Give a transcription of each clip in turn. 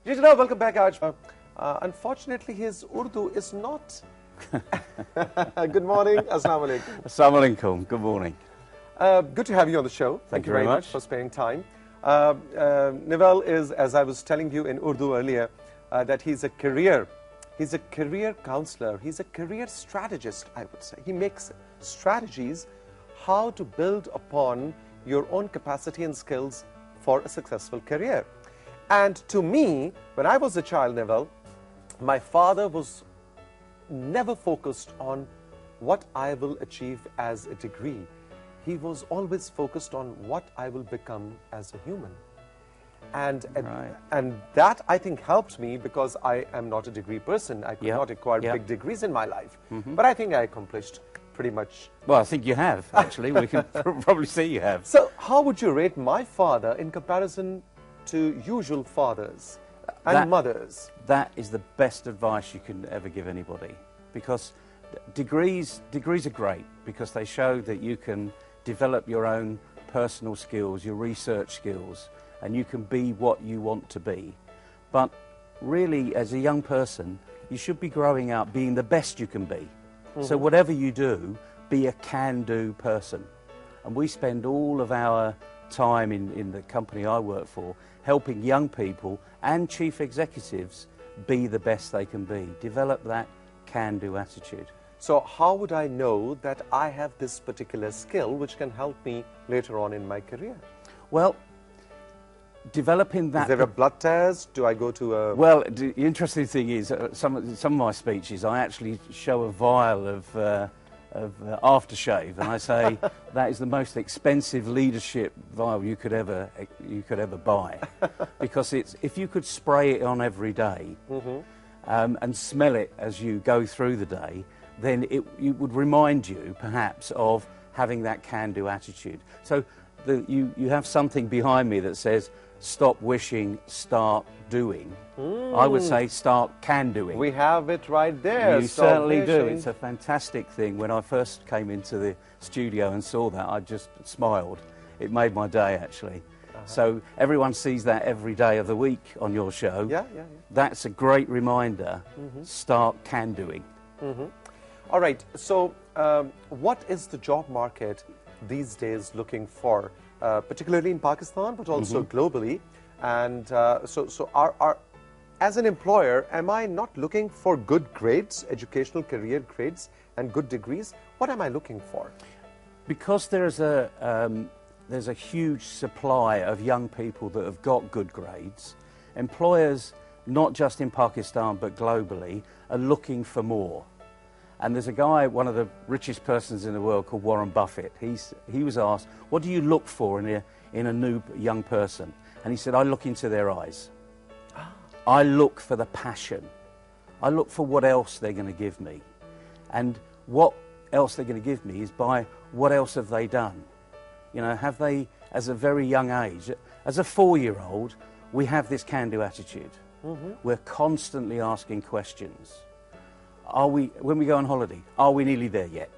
Welcome back, Aj. Unfortunately, his Urdu is not. Good morning. Assalamu alaikum. Assalamu alaikum. Good morning. Good to have you on the show. Thank you very much for spending time. Neville is, as I was telling you in Urdu earlier, that he's a career counselor. He's a career strategist, I would say. He makes strategies how to build upon your own capacity and skills for a successful career. And to me, when I was a child, Neville, my father was never focused on what I will achieve as a degree. He was always focused on what I will become as a human. And that, I think, helped me because I am not a degree person. I could not acquire big degrees in my life. But I think I accomplished pretty much. Well, I think you have, actually. We can probably see you have. So how would you rate my father in comparison to usual fathers and mothers? That is the best advice you can ever give anybody, because degrees are great because they show that you can develop your own personal skills, your research skills, and you can be what you want to be. But really, as a young person, you should be growing up being the best you can be. So whatever you do, be a can-do person. And we spend all of our time in the company I work for helping young people and chief executives be the best they can be. Develop that can-do attitude. So how would I know that I have this particular skill which can help me later on in my career? Well, developing that... Is there a blood test? Do I go to a... Well, the interesting thing is, some of my speeches, I actually show a vial of aftershave, and I say that is the most expensive leadership vial you could ever buy, because if you could spray it on every day and smell it as you go through the day, then it would remind you perhaps of having that can-do attitude. So you have something behind me that says stop wishing, start doing. I would say start can-doing. We have it right there. You certainly do. It's a fantastic thing. When I first came into the studio and saw that, I just smiled. It made my day, actually. So everyone sees that every day of the week on your show. Yeah. That's a great reminder. Start can-doing. All right. So what is the job market these days looking for, particularly in Pakistan, but also globally? And as an employer, am I not looking for good grades, educational career grades, and good degrees? What am I looking for? Because there's a huge supply of young people that have got good grades, employers, not just in Pakistan but globally, are looking for more. And there's a guy, one of the richest persons in the world, called Warren Buffett. He was asked, what do you look for in a new young person? And he said, I look into their eyes. I look for the passion. I look for what else they're going to give me. And what else they're going to give me is by what else have they done? You know, have they, as a very young age, as a 4-year-old, we have this can-do attitude. We're constantly asking questions. When we go on holiday, are we nearly there yet?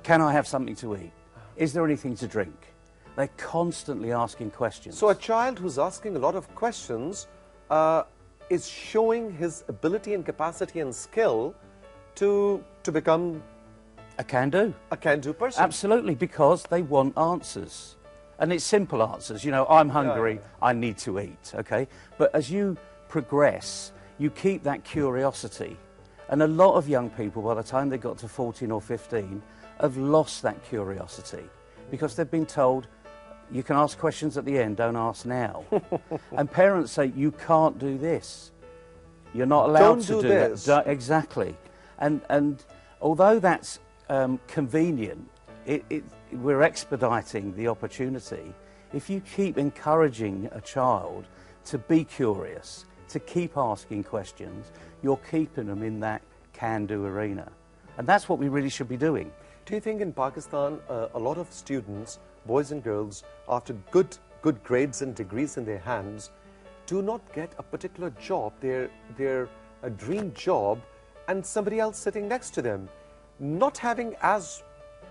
Can I have something to eat? Is there anything to drink? They're constantly asking questions. So a child who's asking a lot of questions is showing his ability and capacity and skill to become a can-do. A can-do person. Absolutely, because they want answers. And it's simple answers. You know, I'm hungry, I need to eat, okay? But as you progress, you keep that curiosity. And a lot of young people, by the time they got to 14 or 15, have lost that curiosity because they've been told, you can ask questions at the end, don't ask now. And parents say, you can't do this. You're not allowed to do this. That. Exactly. And although that's convenient, we're expediting the opportunity. If you keep encouraging a child to be curious, to keep asking questions, you're keeping them in that can-do arena. And that's what we really should be doing. Do you think in Pakistan, a lot of students, boys and girls, after good grades and degrees in their hands, do not get a particular job, their dream job, and somebody else sitting next to them, not having as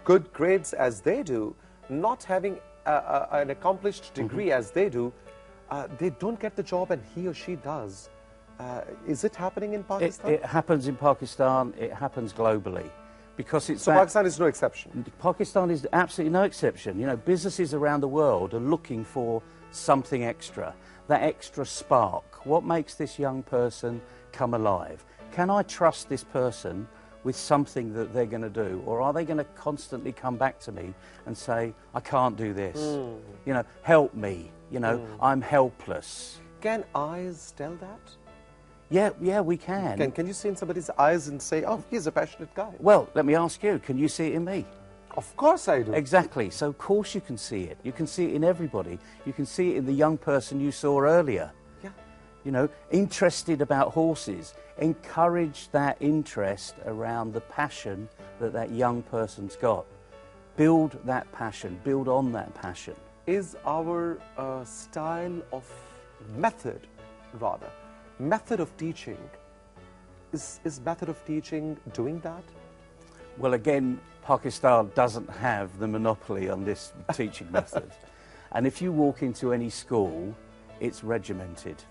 good grades as they do, not having an accomplished degree as they do, they don't get the job and he or she does. Is it happening in Pakistan? It happens in Pakistan, it happens globally. Because it's so Pakistan is no exception? Pakistan is absolutely no exception. You know, businesses around the world are looking for something extra, that extra spark. What makes this young person come alive? Can I trust this person with something that they're going to do? Or are they going to constantly come back to me and say, I can't do this, you know, help me, you know, I'm helpless. Can eyes tell that? Yeah, we can. Can you see in somebody's eyes and say, oh, he's a passionate guy? Well, let me ask you, can you see it in me? Of course I do. Exactly. So, of course you can see it. You can see it in everybody. You can see it in the young person you saw earlier. Yeah. You know, interested about horses. Encourage that interest around the passion that that young person's got. Build that passion. Build on that passion. Is our style of method, rather, method of teaching, is method of teaching doing that? Well, again, Pakistan doesn't have the monopoly on this teaching method. And if you walk into any school, it's regimented.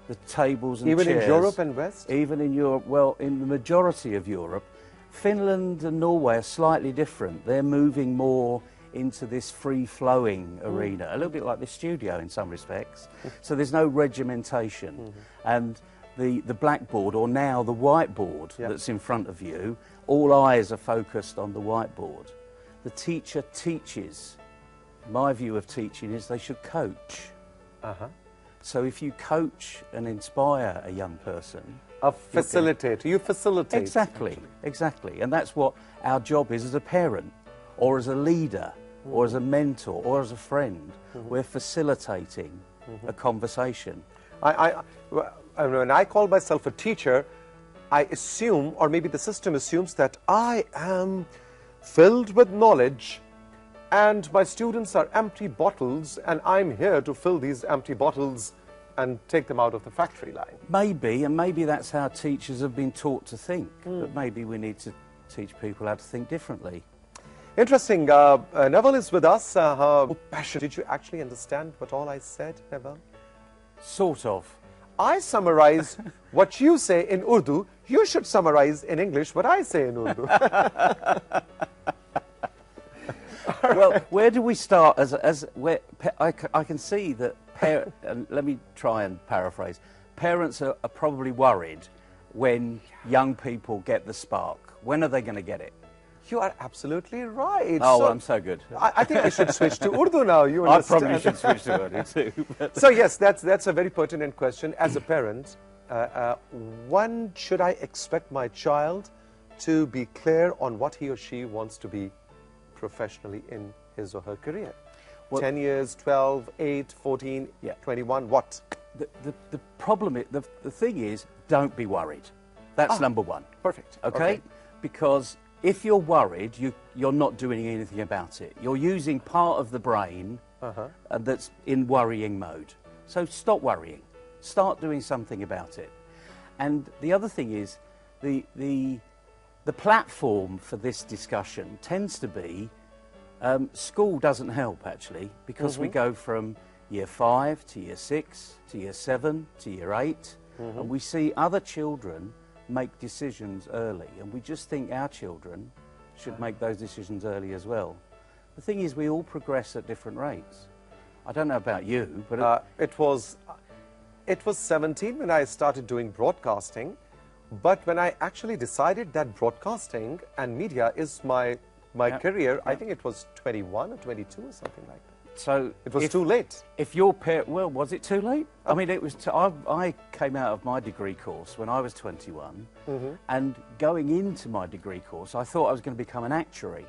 The tables and even chairs... Even in Europe and West? Even in Europe, well, in the majority of Europe. Finland and Norway are slightly different. They're moving more into this free-flowing arena, a little bit like the studio in some respects. So there's no regimentation. And the blackboard, or now the whiteboard that's in front of you, all eyes are focused on the whiteboard. The teacher teaches. My view of teaching is they should coach. So if you coach and inspire a young person... A facilitator. You facilitate. Exactly, exactly. And that's what our job is as a parent, or as a leader, or as a mentor, or as a friend. We're facilitating a conversation. When I call myself a teacher, I assume, or maybe the system assumes, that I am filled with knowledge and my students are empty bottles and I'm here to fill these empty bottles and take them out of the factory line. Maybe, and maybe that's how teachers have been taught to think, but maybe we need to teach people how to think differently. Interesting. Neville is with us. Passion. Did you actually understand what all I said, Neville? Sort of. I summarize what you say in Urdu. You should summarize in English what I say in Urdu. Well, where do we start? I can see that, and let me try and paraphrase, parents are probably worried when young people get the spark. When are they going to get it? You are absolutely right. Oh, well, I'm so good. I think I should switch to Urdu now. You understand? I probably should switch to Urdu too. So yes, that's a very pertinent question. As a parent, when should I expect my child to be clear on what he or she wants to be professionally in his or her career? Well, 10 years, 12, 8, 14, 21, what? The problem is, the thing is, don't be worried. That's number one. Perfect. Okay? Because if you're worried, you're not doing anything about it. You're using part of the brain that's in worrying mode. So stop worrying. Start doing something about it. And the other thing is, the platform for this discussion tends to be, school doesn't help actually, because we go from year 5 to year 6 to year 7 to year 8, and we see other children make decisions early, and we just think our children should make those decisions early as well. The thing is, we all progress at different rates. I don't know about you, but it was 17 when I started doing broadcasting, but when I actually decided that broadcasting and media is my career, I think it was 21 or 22 or something like that. So it was too late. If your well, was it too late? I mean, it was. I came out of my degree course when I was 21, and going into my degree course, I thought I was going to become an actuary.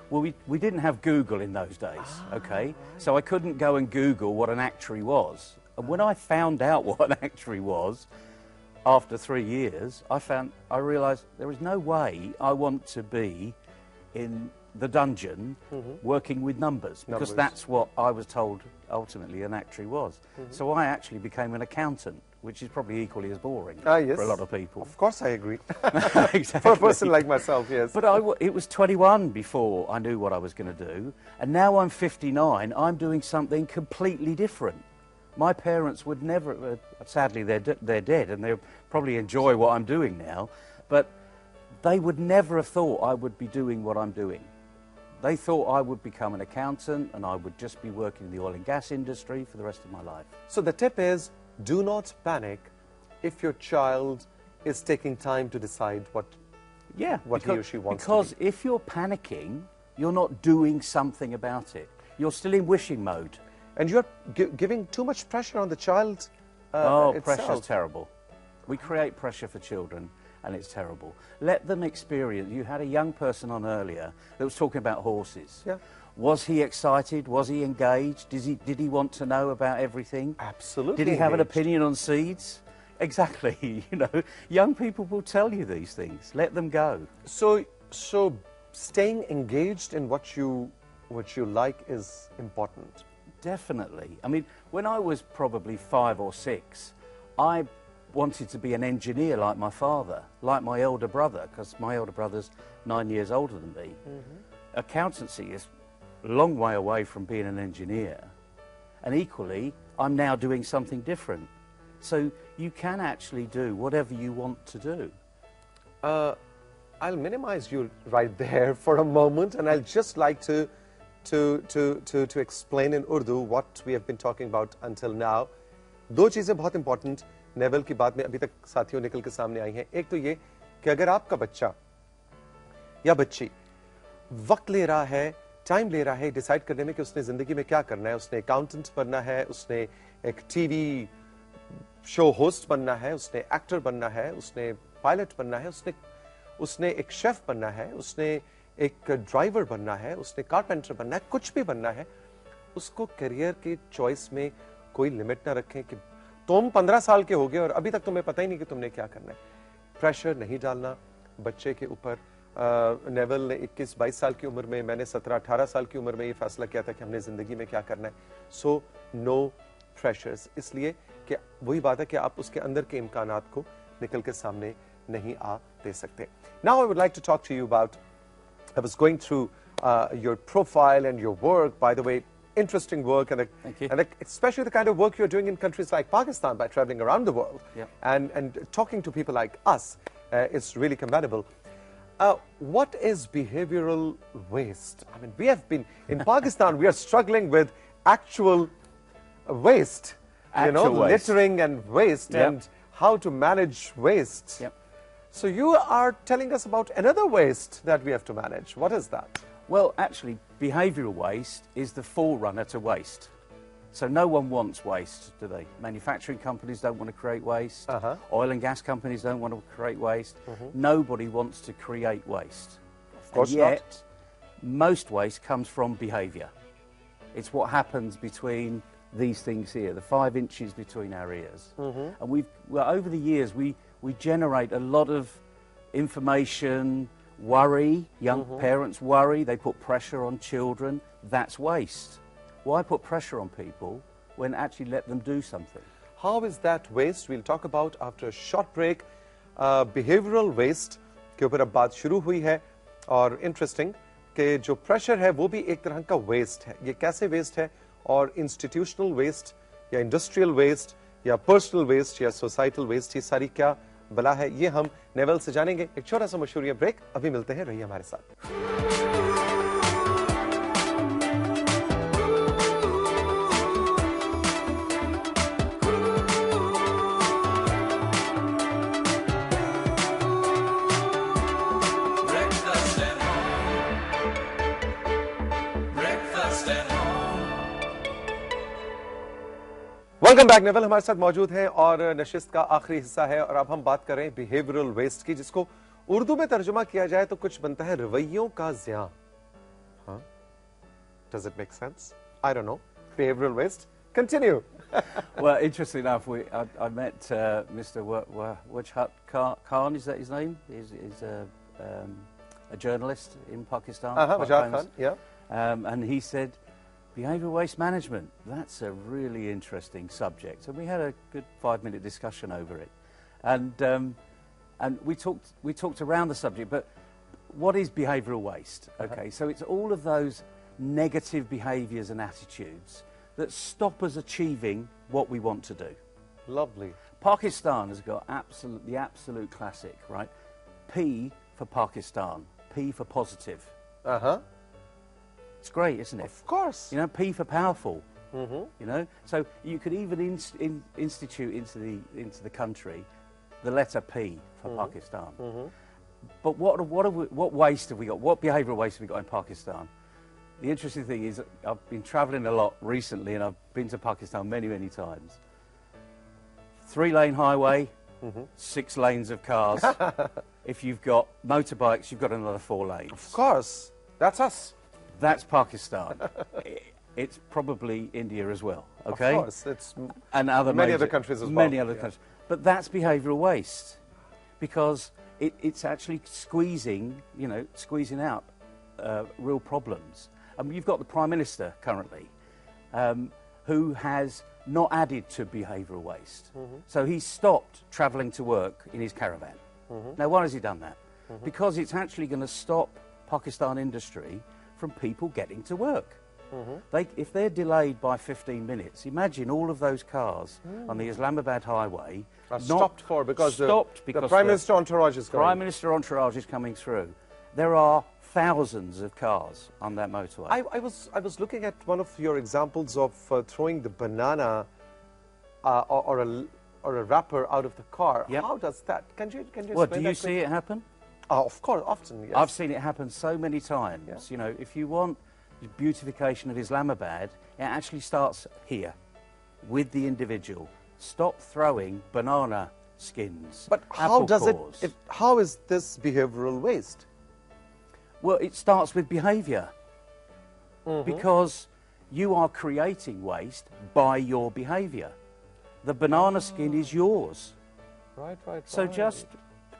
Well, we didn't have Google in those days, okay? Right. So I couldn't go and Google what an actuary was. And when I found out what an actuary was, after 3 years, I realised there is no way I want to be in the dungeon working with numbers, because that's what I was told ultimately an actuary was. So I actually became an accountant, which is probably equally as boring yes, for a lot of people. Of course I agree. Exactly. For a person like myself, yes. But it was 21 before I knew what I was going to do, and now I'm 59, I'm doing something completely different. My parents would never, sadly they're dead and they probably enjoy what I'm doing now, but they would never have thought I would be doing what I'm doing. They thought I would become an accountant and I would just be working in the oil and gas industry for the rest of my life. So the tip is, do not panic if your child is taking time to decide what he or she wants to be. Because if you're panicking, you're not doing something about it. You're still in wishing mode. And you're giving too much pressure on the child itself. Pressure's terrible. We create pressure for children, and it's terrible. Let them experience. You had a young person on earlier that was talking about horses. Yeah. Was he excited? Was he engaged? Did he want to know about everything? Absolutely. Did he have an engaged. opinion on seeds? Exactly. You know, young people will tell you these things. Let them go. So staying engaged in what you like is important. Definitely. I mean, when I was probably 5 or 6, I wanted to be an engineer like my father, like my elder brother, because my elder brother's 9 years older than me. Accountancy is a long way away from being an engineer. And equally, I'm now doing something different. So you can actually do whatever you want to do. I'll minimize you right there for a moment, and I'll just like to explain in Urdu what we have been talking about until now. दो चीज़ें बहुत important naval की बात में अभी तक साथियों निकल के सामने आई हैं. एक तो ये कि अगर आपका बच्चा या बच्ची वक्त ले रहा है, टाइम ले रहा है डिसाइड करने में कि उसने ज़िंदगी में क्या करना है, उसने अकाउंटेंट बनना है, उसने एक टीवी शो होस्ट बनना है, उसने एक्टर बनना है, उसने पायलट बनना है, उसने एक शेफ बनना है, उसने एक ड्राइवर बनना है, उसने कारपेंटर बनना है, कुछ भी बनना है, उसको करियर की चॉइस में कोई लिमिट ना रखें कि तुम 15 साल के हो गए और अभी तक तुम्हें पता ही नहीं कि तुमने क्या करना है. प्रेशर नहीं डालना बच्चे के ऊपर. नेवल ने 21-22 साल की उम्र में, मैंने 17-18 साल की उम्र में ये फैसला किया था कि हमने ज़िंदगी में क्या करना है. सो नो प्रेशर्स, इसलिए कि वही बात है कि आप उसके अंदर के इम्कानात को निकल के सामने नहीं आ दे सकते. Now I would like to talk to you about, I was going through your profile and your work, by the way, interesting work, and especially the kind of work you're doing in countries like Pakistan by traveling around the world and talking to people like us. It's really commendable. What is behavioral waste? I mean, we have been, in Pakistan, we are struggling with actual waste, littering and waste and how to manage waste. So you are telling us about another waste that we have to manage. What is that? Well, actually, behavioural waste is the forerunner to waste. So no one wants waste, do they? Manufacturing companies don't want to create waste. Oil and gas companies don't want to create waste. Nobody wants to create waste. Of course and yet, most waste comes from behaviour. It's what happens between these things here, the 5 inches between our ears. And over the years, we generate a lot of information, worry, young parents worry, they put pressure on children. That's waste. Why put pressure on people when actually let them do something? How is that waste? We'll talk about after a short break. Behavioral waste के ऊपर अब बात शुरू हुई है, और interesting कि जो pressure है वो भी एक तरह का waste है. ये कैसे waste है, और institutional waste या industrial waste या पर्सनल वेस्ट या सोसाइटल वेस्ट, ये सारी क्या बला है, ये हम नेवल से जानेंगे. एक छोटा सा मशहूरिया ब्रेक, अभी मिलते हैं, रहिए हमारे साथ. Welcome back. नेवल हमारे साथ मौजूद हैं और नशिस्त का आखिरी हिस्सा है, और अब हम बात कर रहे हैं बिहेवियरल वेस्ट की, जिसको उर्दू में तर्जुमा किया जाए तो कुछ बनता है रवैयों का ज़ियां. हाँ, does it make sense? I don't know. Behavioral waste. Continue. Well, interesting enough, I met Mr. Wajhat Khan. Is that his name? He's a journalist in Pakistan. Wajhat Khan. Yeah. And he said, behavioural waste management, that's a really interesting subject. And we had a good 5-minute discussion over it. And we talked around the subject, but what is behavioural waste? Okay, so it's all of those negative behaviours and attitudes that stop us achieving what we want to do. Lovely. Pakistan has got the absolute classic, right? P for Pakistan, P for positive. Uh-huh. It's great, isn't it? Of course. You know, P for powerful. You know, so you could even institute into the country the letter P for Pakistan. But what waste have we got? What behavioural waste have we got in Pakistan? The interesting thing is, I've been travelling a lot recently, and I've been to Pakistan many, many times. 3-lane highway, 6 lanes of cars. If you've got motorbikes, you've got another 4 lanes. Of course. That's us. That's Pakistan. It's probably India as well, okay? Of course. It's and many other countries as well. Many other countries. But that's behavioural waste, because it's actually squeezing out real problems. You've got the Prime Minister currently, who has not added to behavioural waste. So he's stopped travelling to work in his caravan. Now, why has he done that? Because it's actually going to stop Pakistan industry from people getting to work. If they're delayed by 15 minutes, imagine all of those cars on the Islamabad highway are stopped because the Prime Minister entourage is going. Prime Minister entourage is coming through. There are thousands of cars on that motorway. I was looking at one of your examples of throwing the banana or a wrapper out of the car. Yep. How does that? Can you explain Well, do you that see it happen? Of course, often. Yes. I've seen it happen so many times. Yeah. You know, if you want the beautification of Islamabad, it actually starts here with the individual. Stop throwing banana skins. But how does it? How is this behavioural waste? Well, it starts with behaviour. Because you are creating waste by your behaviour. The banana skin is yours. Right. So just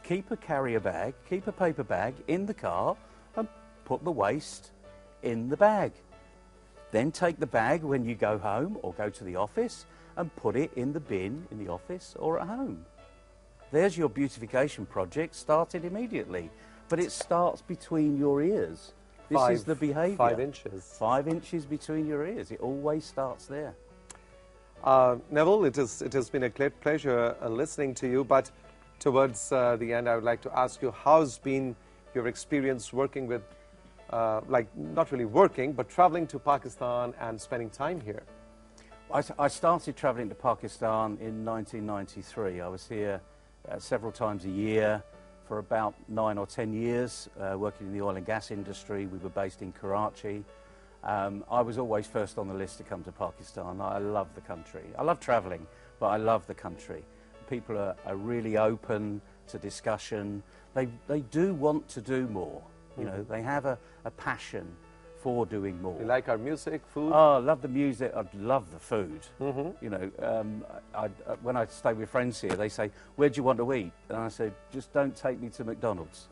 keep a carrier bag, keep a paper bag in the car and put the waste in the bag. Then take the bag when you go home or go to the office and put it in the bin in the office or at home. There's your beautification project started immediately. But it starts between your ears. This is the behaviour. 5 inches. 5 inches between your ears. It always starts there. Neville, it has been a great pleasure listening to you, but towards the end I would like to ask you, how's been your experience working with, not really working, but travelling to Pakistan and spending time here? I started travelling to Pakistan in 1993. I was here several times a year for about 9 or 10 years, working in the oil and gas industry. We were based in Karachi. I was always first on the list to come to Pakistan. I love the country. I love travelling, but I love the country. People are really open to discussion. They do want to do more. You know, they have a passion for doing more. You like our music, food? Oh, I love the music. I love the food. You know, when I stay with friends here, they say, "Where do you want to eat?" And I say, "Just don't take me to McDonald's.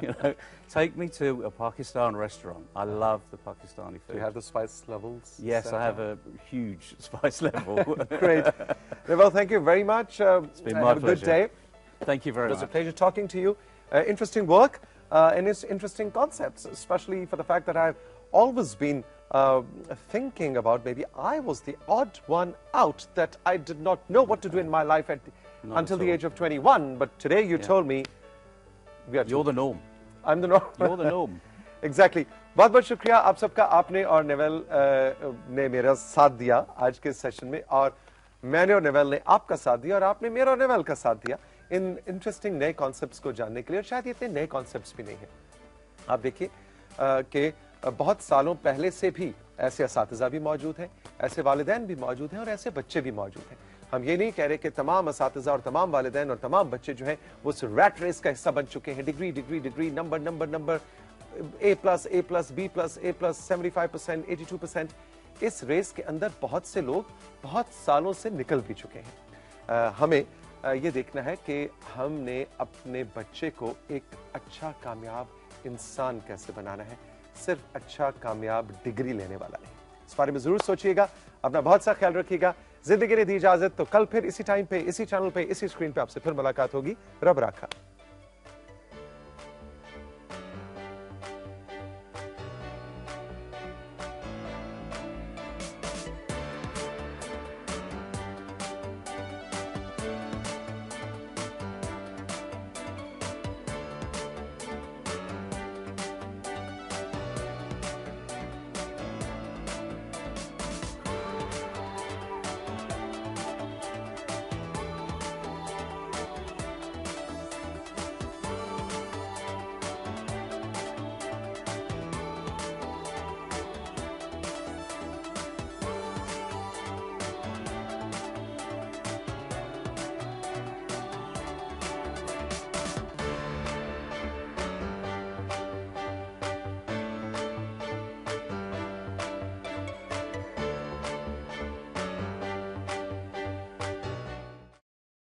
You know, take me to a Pakistan restaurant. I love the Pakistani food." Do you have the spice levels? Yes, I have a huge spice level. Great. Neville, thank you very much. It's been my have pleasure. a good day. Thank you very much. It was a pleasure talking to you. Interesting work. And it's interesting concepts, especially for the fact that I've always been thinking about maybe I was the odd one out, that I did not know what to do in my life until the age of 21. But today you told me you're the norm. I'm the norm. You're the norm. Exactly. बहुत बहुत शुक्रिया आप सबका, आपने और naval ने मेरा साथ दिया आज के सेशन में, और मैंने और नेवल ने आपका साथ दिया, और आपने मेरा और नेवल का साथ दिया इन इंटरेस्टिंग नए कॉन्सेप्ट्स को जानने के लिए। और शायद इतने नए कॉन्सेप्ट्स भी नहीं हैं। आप देखिए कि बहुत सालों पहले से भी ऐसे असातिज़ा भी मौजूद हैं, ऐसे वालिदैन भी मौजूद हैं, और ऐसे बच्चे भी मौजूद हैं। हम ये नहीं कह रहे कि तमाम असातिज़ा और तमाम वालिदैन और तमाम बच्चे जो हैं वो उस रैट रेस का हिस्सा बन चुके हैं। Degree degree degree, number number number, A+, B+, A+, 75%, 82%। इस रेस के अंदर बहुत से लोग बहुत सालों से निकल भी चुके हैं। हमें ये देखना है कि हमने अपने बच्चे को एक अच्छा कामयाब इंसान कैसे बनाना है, सिर्फ अच्छा कामयाब डिग्री लेने वाला नहीं। इस बारे में जरूर सोचिएगा, अपना बहुत सा ख्याल रखिएगा। जिंदगी ने दी इजाजत, तो कल फिर इसी टाइम पे, इसी चैनल पे, इसी स्क्रीन पे आपसे फिर मुलाकात होगी। रब राखा।